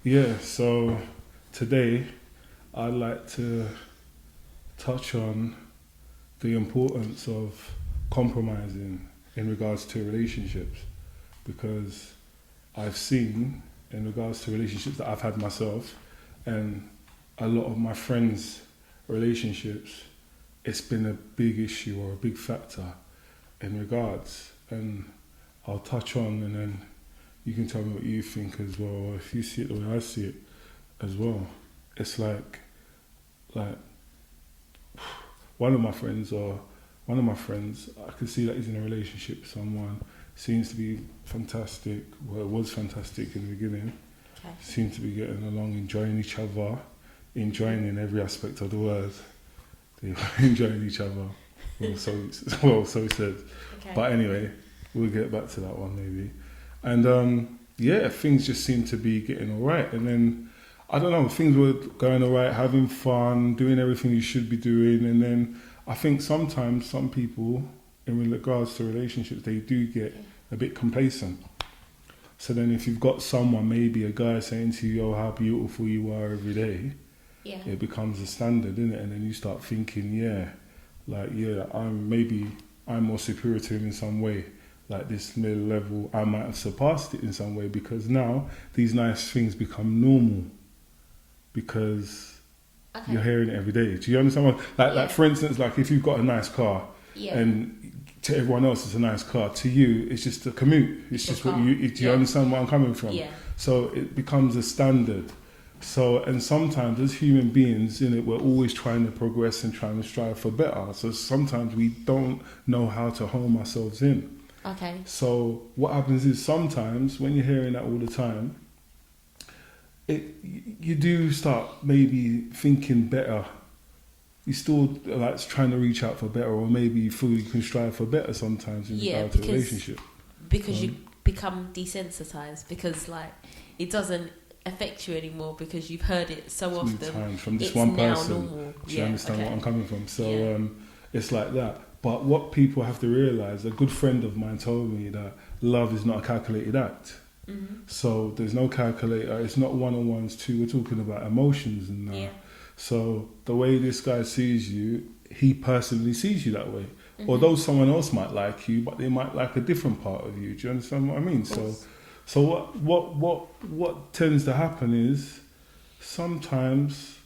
Yeah, so today I'd like to touch on the importance of compromising in regards to relationships because I've seen in regards to relationships that I've had myself and a lot of my friends' relationships, it's been a big issue or a big factor in regards. And I'll touch on and then you can tell me what you think as well, or if you see it the way I see it as well. It's like one of my friends, I can see that he's in a relationship with someone, seems to be fantastic, well, it was fantastic in the beginning, Okay. seem to be getting along, enjoying each other, enjoying in every aspect of the word. They were enjoying each other. So he said. Okay. But anyway, we'll get back to that one maybe. And yeah, things just seem to be getting all right. And then, I don't know, things were going all right, having fun, doing everything you should be doing. And then I think sometimes some people, in regards to relationships, they do get a bit complacent. So then if you've got someone, maybe a guy saying to you, oh, how beautiful you are every day, Yeah. it becomes a standard, isn't it? And then you start thinking, I'm more superior to him in some way. Like this middle level, I might have surpassed it in some way because now these nice things become normal because Okay. you're hearing it every day. Do you understand? Like for instance, like if you've got a nice car Yeah. and to everyone else it's a nice car, to you it's just a commute. It's just what you. Do you understand where I'm coming from? Yeah. So it becomes a standard. So, and sometimes as human beings, we're always trying to progress and trying to strive for better. So sometimes we don't know how to home ourselves in. Okay. So what happens is sometimes when you're hearing that all the time, you do start maybe thinking better. You still like trying to reach out for better, or maybe you feel you can strive for better sometimes in regard to a relationship. Because you become desensitized because like it doesn't affect you anymore because you've heard it so often. Times from this it's one now person. normal. Do you understand what I'm coming from? So Yeah. it's like that. But what people have to realise, a good friend of mine told me that love is not a calculated act. Mm-hmm. So there's no calculator. It's not one-on-ones too. We're talking about emotions and that. Yeah. So the way this guy sees you, he personally sees you that way. Mm-hmm. Although someone else might like you, but they might like a different part of you. Do you understand what I mean? So what tends to happen is sometimes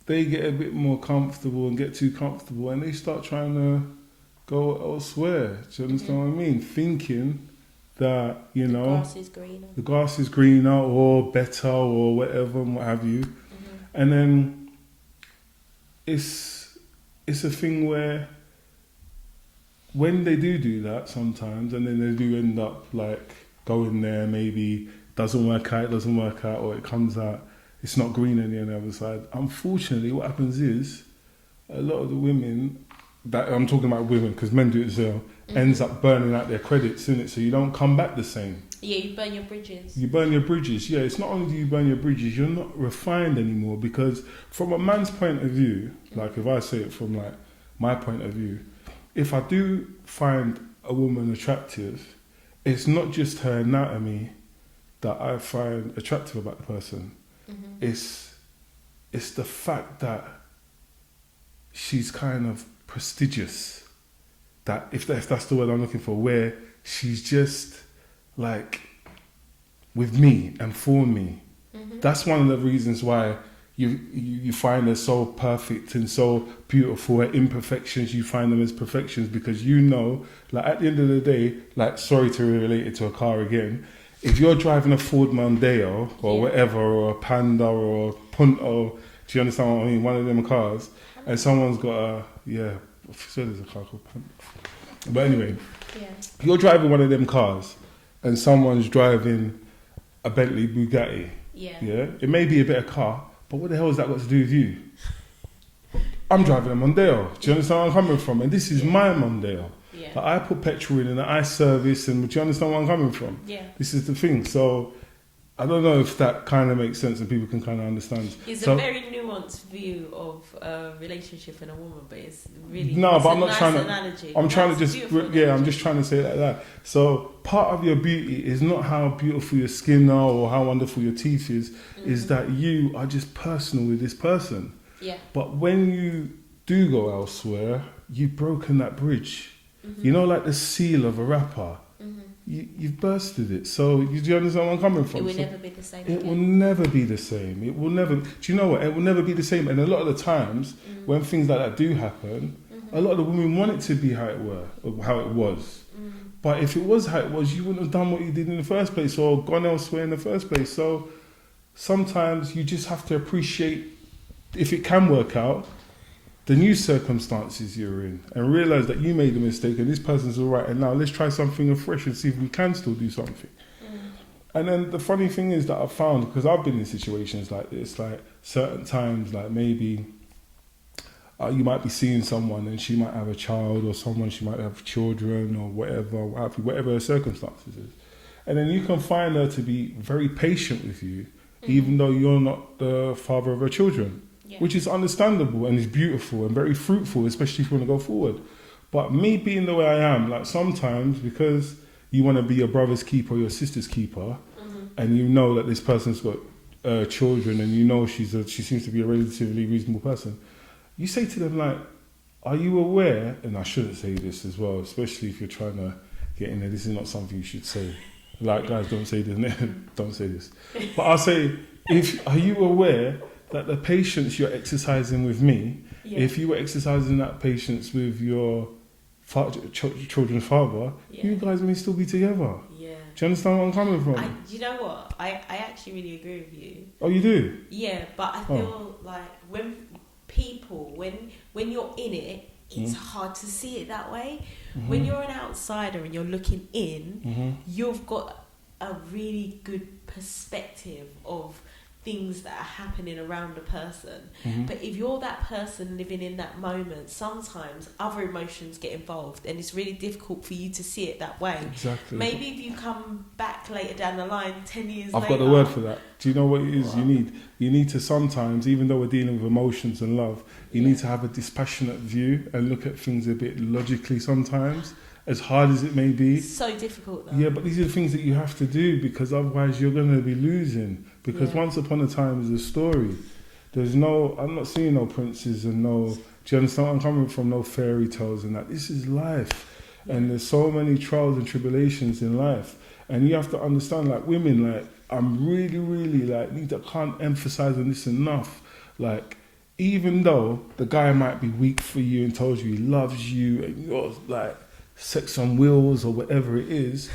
they get a bit more comfortable and get too comfortable and they start trying to go elsewhere. Do you understand what I mean? Thinking that, The grass is greener. the grass is greener or better or whatever and what have you. Mm-hmm. And then it's a thing where when they do that sometimes and then they do end up like going there, maybe doesn't work out, or it comes out, it's not green on the other side. Unfortunately, what happens is a lot of the women, that I'm talking about women because men do it as well, ends up burning out their credits, innit? So you don't come back the same. Yeah, you burn your bridges. You burn your bridges. Yeah, it's not only do you burn your bridges, you're not refined anymore because from a man's point of view, like if I say it from like my point of view, if I do find a woman attractive, it's not just her anatomy that I find attractive about the person. Mm-hmm. It's the fact that she's kind of prestigious. That if that's the word I'm looking for, where she's just like with me and for me. Mm-hmm. That's one of the reasons why you find her so perfect and so beautiful. Her imperfections, you find them as perfections because like at the end of the day, like sorry to relate it to a car again. If you're driving a Ford Mondeo or whatever, or a Panda or a Punto, do you understand what I mean? One of them cars, and someone's got I said there's a car called Panda. But anyway, if you're driving one of them cars and someone's driving a Bentley Bugatti, it may be a better car, but what the hell has that got to do with you? I'm driving a Mondeo. Do you understand where I'm coming from? And this is my Mondeo. Yeah. Like I put petrol in and I service, and do you understand where I'm coming from? Yeah. This is the thing. So I don't know if that kind of makes sense and people can kind of understand. It's So, a very nuanced view of a relationship and a woman, but it's really no, it's but a I'm not nice trying to. analogy. I'm trying Nice, to just, beautiful yeah, I'm analogy. just trying to say it like that. So part of your beauty is not how beautiful your skin are or how wonderful your teeth is that you are just personal with this person. Yeah. But when you do go elsewhere, you've broken that bridge. You know, like the seal of a rapper. You've bursted it. So do you understand where I'm coming from? It will So never be the same it will again. never be the same. It will never. Do you know what? It will never be the same. And a lot of the times when things like that do happen, a lot of the women want it to be how it was. But if it was how it was, you wouldn't have done what you did in the first place or gone elsewhere in the first place. So sometimes you just have to appreciate, if it can work out, the new circumstances you're in and realize that you made a mistake and this person's all right, and now let's try something afresh and see if we can still do something. And then the funny thing is that I've found, because I've been in situations like this, like certain times, like maybe you might be seeing someone and she might have a child, or someone, she might have children or whatever her circumstances is. And then you can find her to be very patient with you, even though you're not the father of her children. Yeah. Which is understandable and is beautiful and very fruitful, especially if you want to go forward. But me being the way I am, like sometimes because you want to be your brother's keeper or your sister's keeper, and you know that this person's got children, and you know she seems to be a relatively reasonable person, you say to them like, are you aware, and I shouldn't say this as well, especially if you're trying to get in there, this is not something you should say. Like, guys, don't say this, don't say this. But I'll say, are you aware that the patience you're exercising with me, if you were exercising that patience with your children's father, you guys may still be together. Yeah. Do you understand where I'm coming from? You know what? I actually really agree with you. Oh, you do? Yeah, but I feel like when you're in it, it's hard to see it that way. When you're an outsider and you're looking in, you've got a really good perspective of things that are happening around a person. But if you're that person living in that moment, sometimes other emotions get involved and it's really difficult for you to see it that way. Exactly. Maybe if you come back later down the line, 10 years later... I've got the word for that. Do you know what it is? What? You need to sometimes, even though we're dealing with emotions and love, you need to have a dispassionate view and look at things a bit logically sometimes, as hard as it may be. It's so difficult though. Yeah, but these are the things that you have to do, because otherwise you're going to be losing. Because once upon a time is a story. I'm not seeing no princes and do you understand where I'm coming from? No fairy tales and that. This is life. And there's so many trials and tribulations in life. And you have to understand, like women, like I'm really, really can't emphasize on this enough. Like, even though the guy might be weak for you and tells you he loves you and you're like sex on wheels or whatever it is,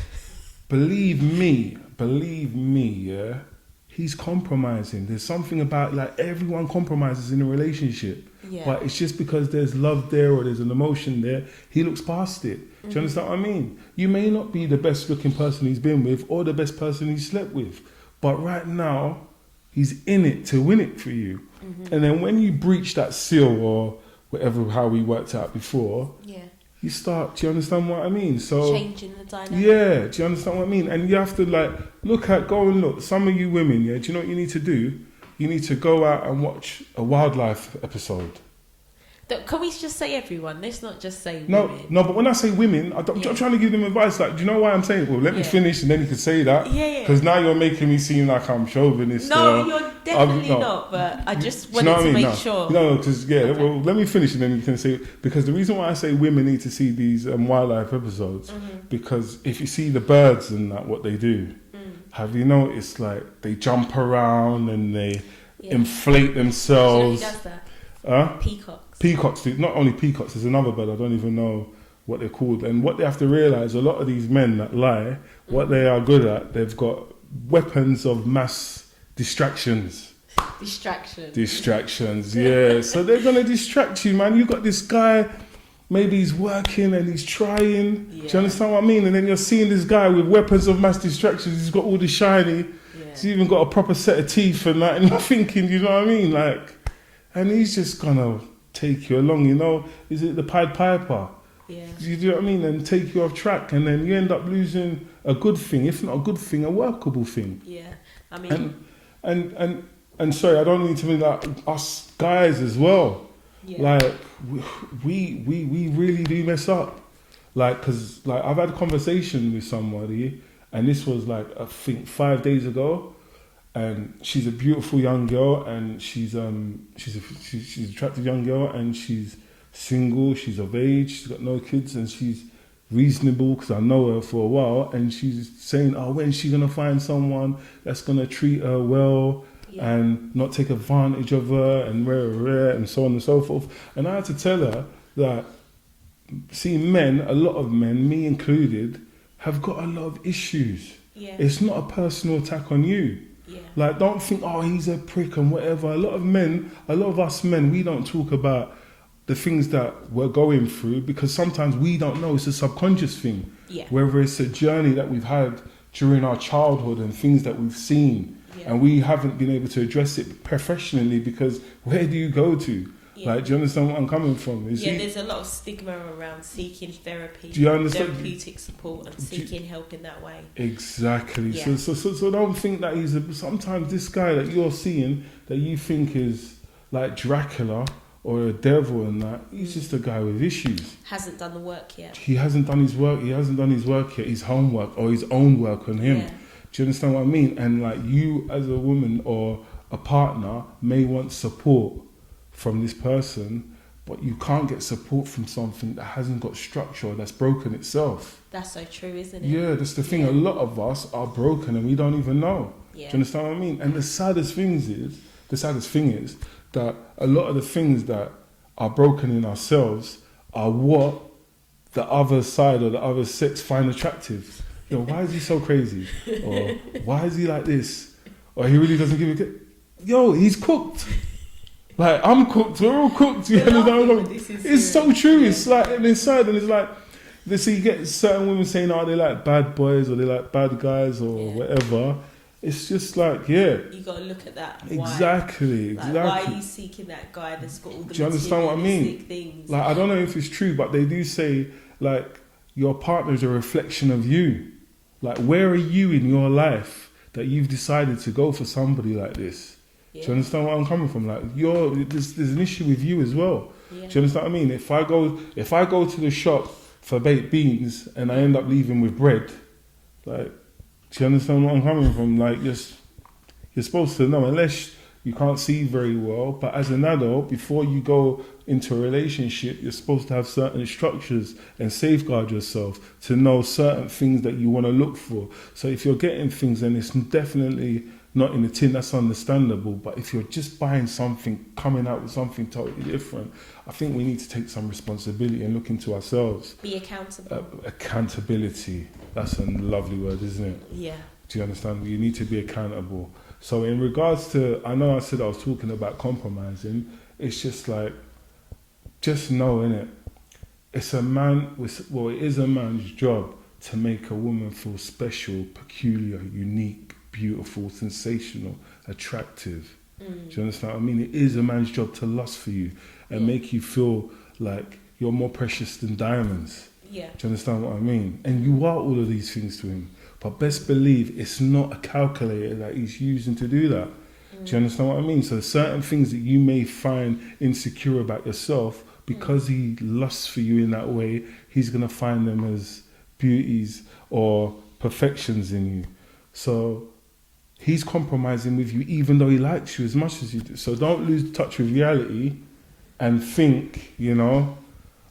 believe me, yeah, he's compromising. There's something about, like, everyone compromises in a relationship. Yeah. But it's just because there's love there or there's an emotion there, he looks past it. Do you understand what I mean? You may not be the best looking person he's been with or the best person he's slept with, but right now, he's in it to win it for you. And then when you breach that seal or whatever, how we worked out before, you start, do you understand what I mean? So changing the dynamic. Yeah, do you understand what I mean? And you have to go and look. Some of you women, do you know what you need to do? You need to go out and watch a wildlife episode. Can we just say everyone? Let's not just say women. No, but when I say women, I'm trying to give them advice. Like, do you know why I'm saying it? Well, let me finish and then you can say that. Yeah. Because now you're making me seem like I'm chauvinist. No, you're definitely not. But I just wanted to make sure. No, because, well, let me finish and then you can say... Because the reason why I say women need to see these wildlife episodes, because if you see the birds and that, what they do, have you noticed, like, they jump around and they inflate themselves. You know who does that? Peacocks. Peacocks do. Not only peacocks, there's another bird, I don't even know what they're called. And what they have to realise, a lot of these men that lie, what they are good at, they've got weapons of mass distractions. Distractions, yeah. So they're going to distract you, man. You got this guy, maybe he's working and he's trying. Yeah. Do you understand what I mean? And then you're seeing this guy with weapons of mass distractions. He's got all the shiny. Yeah. He's even got a proper set of teeth and that. And you're thinking, you know what I mean? Like, and he's just going to take you along, is it the Pied Piper? Yeah. You know what I mean? And take you off track, and then you end up losing a good thing, if not a good thing, a workable thing. Yeah, I mean, and sorry, I don't need to mean like us guys as well. yeah. Like we really do mess up. Like, cause like I've had a conversation with somebody, and this was like I think 5 days ago, and she's a beautiful young girl, and she's an attractive young girl, and she's single, she's of age, she's got no kids, and she's reasonable because I know her for a while, and she's saying, oh, when's she gonna find someone that's gonna treat her well and not take advantage of her and and so on and so forth. And I had to tell her that, see, men, a lot of men, me included, have got a lot of issues. Yeah. It's not a personal attack on you. Yeah. Like, don't think, oh, he's a prick and whatever. A lot of us men, we don't talk about the things that we're going through because sometimes we don't know. It's a subconscious thing. Yeah. Whether it's a journey that we've had during our childhood and things that we've seen, and we haven't been able to address it professionally because where do you go to? Yeah. Like, do you understand what I'm coming from? There's a lot of stigma around seeking therapy, do you understand? therapeutic support, and seeking help in that way. Exactly. Yeah. So don't think that sometimes this guy that you're seeing that you think is like Dracula or a devil and that, he's just a guy with issues. Hasn't done the work yet. He hasn't done his work. He hasn't done his work yet. His homework or his own work on him. Yeah. Do you understand what I mean? And like you as a woman or a partner may want support from this person, but you can't get support from something that hasn't got structure or that's broken itself. That's so true, isn't it? Yeah, that's the thing. A lot of us are broken and we don't even know. Yeah. Do you understand what I mean? And the saddest thing is that a lot of the things that are broken in ourselves are what the other side or the other sex find attractive. You know, why is he so crazy? Or why is he like this? Or he really doesn't give a... Yo, he's cooked. Like, I'm cooked, we're all cooked. You know? It's so true. Yeah. It's like, and inside, and it's like, so you get certain women saying, oh, they like bad boys or they like bad guys or whatever. It's just like, you got to look at that. Exactly. Why are you seeking that guy that's got all the... Do you understand what I mean? Things? Like, I don't know if it's true, but they do say, like, your partner is a reflection of you. Like, where are you in your life that you've decided to go for somebody like this? Yeah. Do you understand where I'm coming from? Like, there's an issue with you as well. Yeah. Do you understand what I mean? If I go to the shop for baked beans and I end up leaving with bread, like, do you understand where I'm coming from? Like, you're supposed to know, unless you can't see very well, but as an adult, before you go into a relationship, you're supposed to have certain structures and safeguard yourself to know certain things that you want to look for. So if you're getting things and it's definitely not in the tin, that's understandable. But if you're just buying something, coming out with something totally different, I think we need to take some responsibility and look into ourselves. Be accountable. Accountability. That's a lovely word, isn't it? Yeah. Do you understand? You need to be accountable. So in regards to, I know I said I was talking about compromising, it's just like, just know, innit? It is a man's job to make a woman feel special, peculiar, unique, beautiful, sensational, attractive. Do you understand what I mean? It is a man's job to lust for you and make you feel like you're more precious than diamonds. Yeah. Do you understand what I mean? And you are all of these things to him. But best believe it's not a calculator that he's using to do that. Do you understand what I mean? So certain things that you may find insecure about yourself, because he lusts for you in that way, he's going to find them as beauties or perfections in you. So he's compromising with you even though he likes you as much as you do. So don't lose touch with reality and think,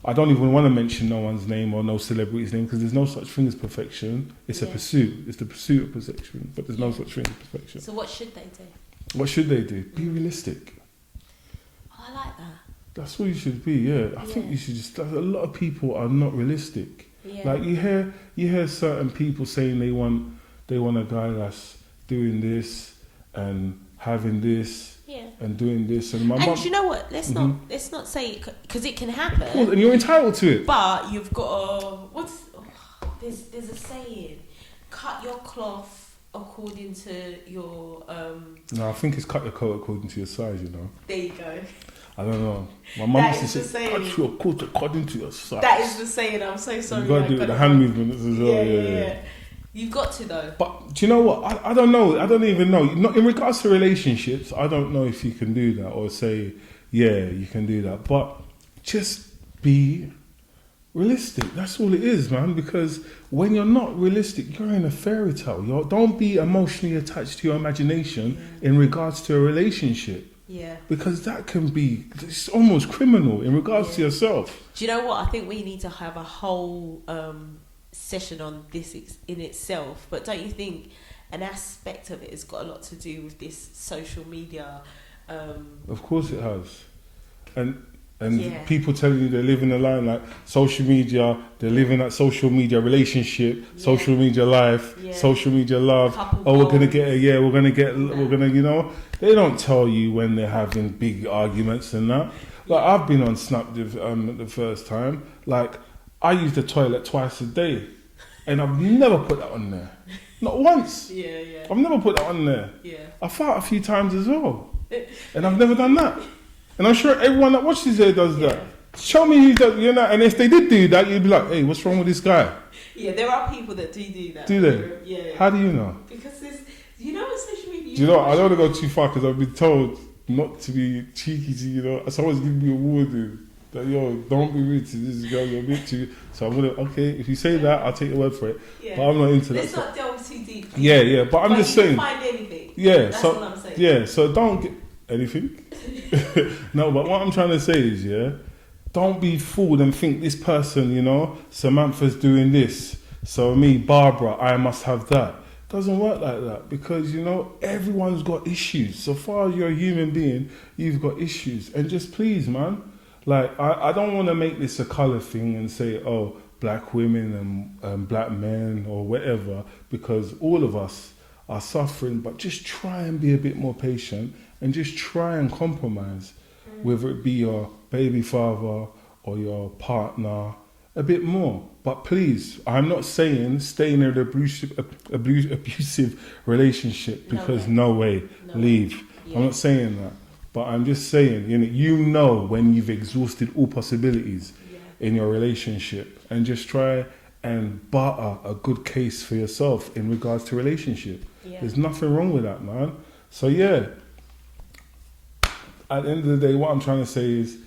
I don't even want to mention no one's name or no celebrity's name because there's no such thing as perfection. It's a pursuit. It's the pursuit of perfection, but there's no such thing as perfection. So what should they do? What should they do? Be realistic. Oh, I like that. That's what you should be, yeah. I think you should just... A lot of people are not realistic. Yeah. Like, you hear certain people saying they want a guy that's doing this and having this and doing this. And mum, you know what? Let's not say... Because it can happen. Cool, and you're entitled to it. But you've got to... There's a saying. Cut your cloth according to your... No, I think it's cut your coat according to your size, There you go. I don't know. My mum used to say, cut your coat according to your size. That is the saying. I'm so sorry. You got to do it with the hand movements as well. Yeah. You've got to though. But do you know what? I don't know. I don't even know. Not in regards to relationships, I don't know if you can do that or say, yeah, you can do that. But just be realistic. That's all it is, man. Because when you're not realistic, you're in a fairy tale. Don't be emotionally attached to your imagination in regards to a relationship. Yeah. Because that can be, it's almost criminal in regards to yourself. Do you know what? I think we need to have a whole session on this in itself. But don't you think an aspect of it has got a lot to do with this social media? Of course it has. And people telling you they're living a line like social media, they're living that social media relationship, social media life, social media love. We're gonna get we're gonna, you know. They don't tell you when they're having big arguments and that. Like I've been on Snap the first time. Like I use the toilet twice a day, and I've never put that on there. Not once. I've never put that on there. I fart a few times as well, and I've never done that. And I'm sure everyone that watches it does that. Show me who does, you know. And if they did do that, you'd be like, "Hey, what's wrong with this guy?" Yeah, there are people that do that. Do they? Yeah. How do you know? Because there's, you know, on social media. Do you know? I don't want to go too far because I've been told not to be cheeky to, you know. Someone's giving me a warning that don't be rude to this girl. You're a bit too. So I'm gonna if you say that, I'll take your word for it. But I'm not into that. Let's not delve too deep. But I'm just saying. Find anything. That's what I'm saying. So don't get anything. No, but what I'm trying to say is, don't be fooled and think this person, you know, Samantha's doing this, so me, Barbara, I must have that. Doesn't work like that, because, you know, everyone's got issues. So far as you're a human being, you've got issues. And just please, man, like, I don't want to make this a colour thing and say, oh, black women and black men or whatever, because all of us are suffering, but just try and be a bit more patient and just try and compromise, whether it be your baby father or your partner, a bit more. But please, I'm not saying stay in an abusive relationship, because no way, leave. I'm not saying that. But I'm just saying, you know when you've exhausted all possibilities in your relationship, and just try and butter a good case for yourself in regards to relationship. There's nothing wrong with that, man. So at the end of the day, what I'm trying to say is,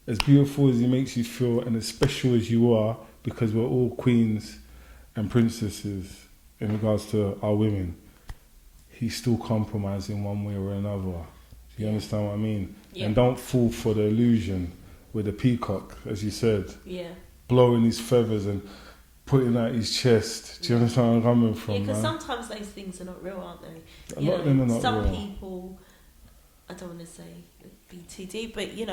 as beautiful as he makes you feel and as special as you are, because we're all queens and princesses in regards to our women, he's still compromising one way or another. Do you understand what I mean? And don't fall for the illusion with the peacock, as you said, blowing his feathers and putting out his chest. Do you understand where I'm coming from? Because sometimes those things are not real, aren't they? A lot of them are not real. Some people, I don't want to say be too deep, but you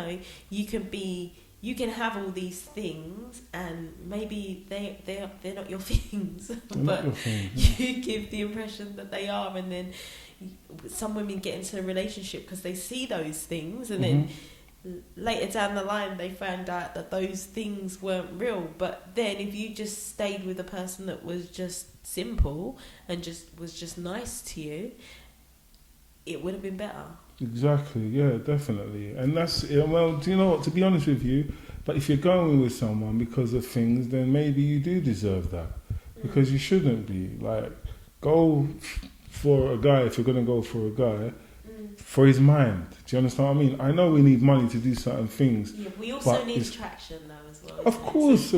can have all these things and maybe they're not your things, but your things, you give the impression that they are, and then some women get into a relationship because they see those things, and then later down the line they found out that those things weren't real. But then if you just stayed with a person that was just simple and was just nice to you, it would have been better. Exactly, yeah, definitely. And that's, well, do you know what, to be honest with you, but if you're going with someone because of things, then maybe you do deserve that. Because you shouldn't be. Like, go for a guy, if you're going to go for a guy, for his mind. Do you understand what I mean? I know we need money to do certain things. Yeah, we also need attraction though as well. Of course.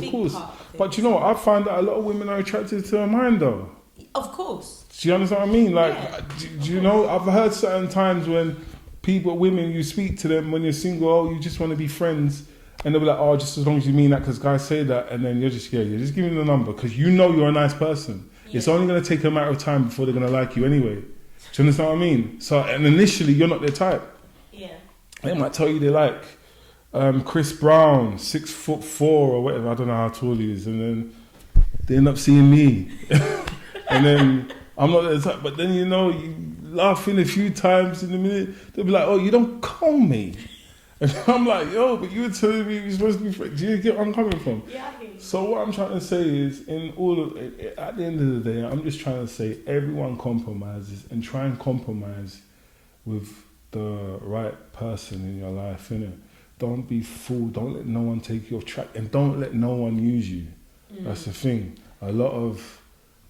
But you know what, I find that a lot of women are attracted to a mind though. Of course. Do you understand what I mean? Like, do you know, I've heard certain times when women, you speak to them when you're single, you just want to be friends. And they'll be like, oh, just as long as you mean that, because guys say that. And then you're just giving them the number because you know you're a nice person. Yeah. It's only going to take a matter of time before they're going to like you anyway. Do you understand what I mean? So, and initially, you're not their type. Yeah. They might tell you they like Chris Brown, 6'4" or whatever. I don't know how tall he is. And then they end up seeing me. And then I'm not their type. But then, you know, you laughing a few times in a minute. They'll be like, oh, you don't call me. And I'm like, yo, but you were telling me you're supposed to be friends. Do you get where I'm coming from? Yeah, I hear you. So what I'm trying to say is, at the end of the day, I'm just trying to say everyone compromises, and try and compromise with the right person in your life, innit? Don't be fooled. Don't let no one take you off track, and don't let no one use you. That's the thing. A lot of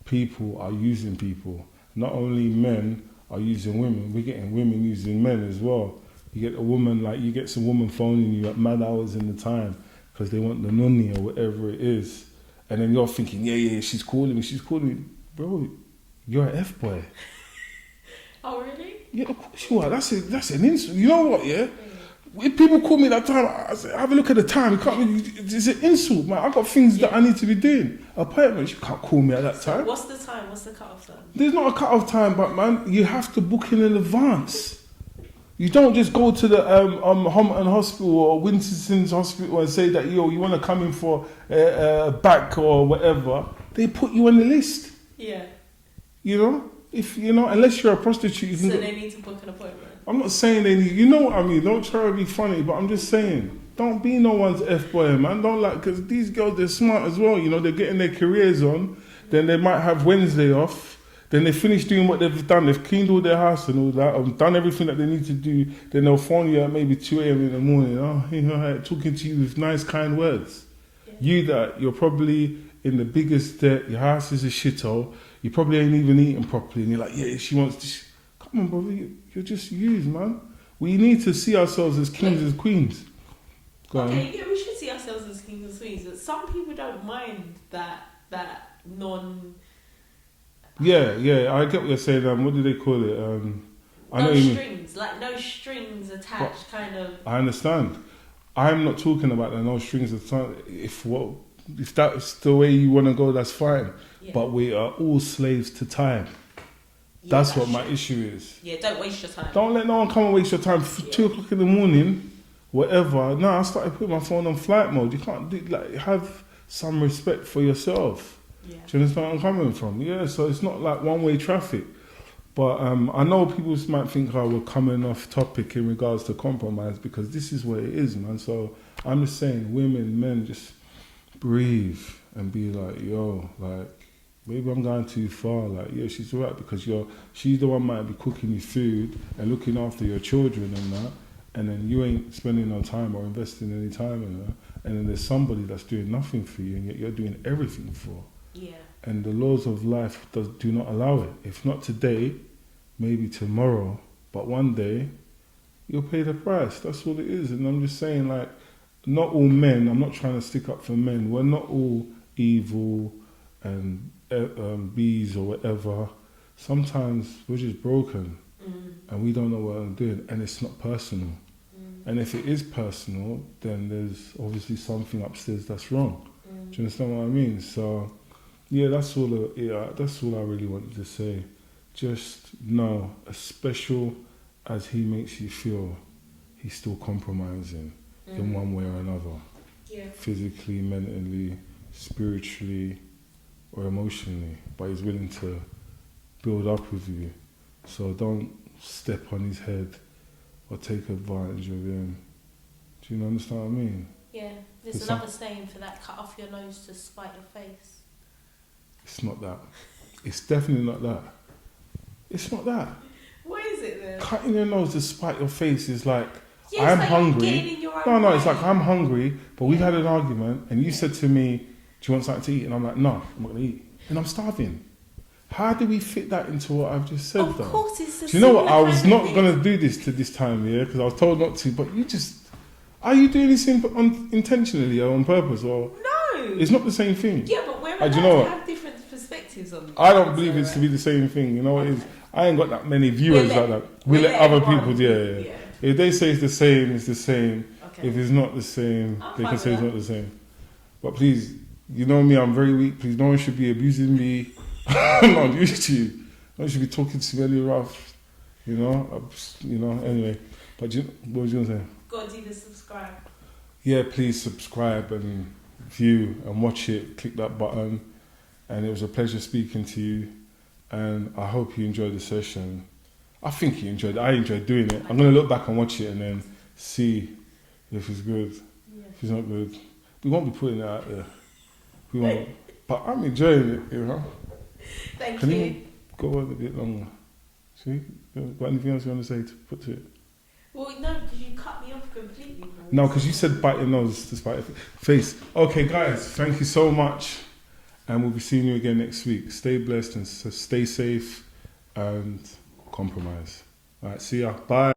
people are using people. Not only men are using women, we're getting women using men as well. You get a woman, like you get some woman phoning you at mad hours in the time because they want the nonny or whatever it is. And then you're thinking, yeah, she's calling me. Bro, you're an F-boy. Oh, really? Yeah, of course you are. That's an insult. You know what, yeah? If people call me that time, I say, have a look at the time. It's an insult, man. I've got things that I need to be doing. Appointments, you can't call me at that time. What's the time? What's the cut-off time? There's not a cut-off time, but man, you have to book in advance. You don't just go to the Homerton Hospital or Winston's Hospital and say that, you want to come in for a back or whatever. They put you on the list. Yeah. Unless you're a prostitute. You can they need to book an appointment. I'm not saying they need, you know what I mean, don't try to be funny, but I'm just saying, don't be no one's F-boy, man. Don't because these girls, they're smart as well, they're getting their careers on, then they might have Wednesday off, then they finish doing what they've done, they've cleaned all their house and all that, and done everything that they need to do, then they'll phone you at maybe 2 a.m. in the morning, talking to you with nice, kind words. Yeah. You're probably in the biggest debt, your house is a shithole, you probably ain't even eating properly, and you're like, yeah, she wants to... Come on, brother, you're just used, man. We need to see ourselves as kings and queens. Okay, we should see ourselves as kings and queens, but some people don't mind that non... Yeah, I get what you're saying. What do they call it? No strings, like no strings attached, but kind of... I understand. I'm not talking about the no strings attached. If that's the way you want to go, that's fine. Yeah. But we are all slaves to time. Yeah, that's what my issue is. Yeah, don't waste your time. Don't let no one come and waste your time. 2 o'clock in the morning, whatever. No, I started putting my phone on flight mode. You can't have some respect for yourself. Yeah. Do you understand where I'm coming from? Yeah, so it's not like one-way traffic. But I know people might think we're coming off topic in regards to compromise because this is what it is, man. So I'm just saying, women, men, just breathe and be like, maybe I'm going too far. She's alright because she's the one might be cooking you food and looking after your children and that, and then you ain't spending no time or investing any time in her, and then there's somebody that's doing nothing for you and yet you're doing everything for. Yeah. And the laws of life do not allow it. If not today, maybe tomorrow, but one day you'll pay the price. That's all it is. And I'm just saying, not all men. I'm not trying to stick up for men. We're not all evil and bees or whatever. Sometimes we're just broken and we don't know what we're doing, and it's not personal. And if it is personal, then there's obviously something upstairs that's wrong. Do you understand what I mean? So yeah, that's all I really wanted to say. Just know, as special as he makes you feel, he's still compromising in one way or another. Yeah. Physically, mentally, spiritually, or emotionally, but he's willing to build up with you. So don't step on his head or take advantage of him. Do you understand what I mean? Yeah, there's another saying for that: cut off your nose to spite your face. It's not that. It's definitely not that. It's not that. What is it then? Cutting your nose to spite your face is like, yeah, I'm like hungry. No, it's like I'm hungry, but we've had an argument and you said to me, do you want something to eat? And I'm like, no, I'm not going to eat. And I'm starving. How do we fit that into what I've just said, though? Of course, it's a do you know what? I was not going to do this to this time, yeah, because I was told not to, but you just... Are you doing this intentionally or on purpose? Or no. It's not the same thing. Yeah, but we're allowed to have different perspectives on this. I don't believe it's to be the same thing, you know what it is? I ain't got that many viewers like that. We let other people, yeah. If they say it's the same, it's the same. Okay. If it's not the same, they can say it's not the same. But please, you know me, I'm very weak. Please, no one should be abusing me on YouTube. No one should be talking to me really rough, anyway. But what was you going to say? G.O.T.G to subscribe. Yeah, please subscribe and view and watch it. Click that button. And it was a pleasure speaking to you. And I hope you enjoyed the session. I think you enjoyed it. I enjoyed doing it. I'm going to look back and watch it and then see if it's good. Yeah. If it's not good, we won't be putting it out there. We won't. But I'm enjoying it, Thank you. You go on a bit longer? See? Got anything else you want to say to put to it? Well, no, because you cut me off completely. No, because you said bite your nose to spite your face. Okay, guys, thank you so much. And we'll be seeing you again next week. Stay blessed and stay safe and compromise. All right, see ya. Bye.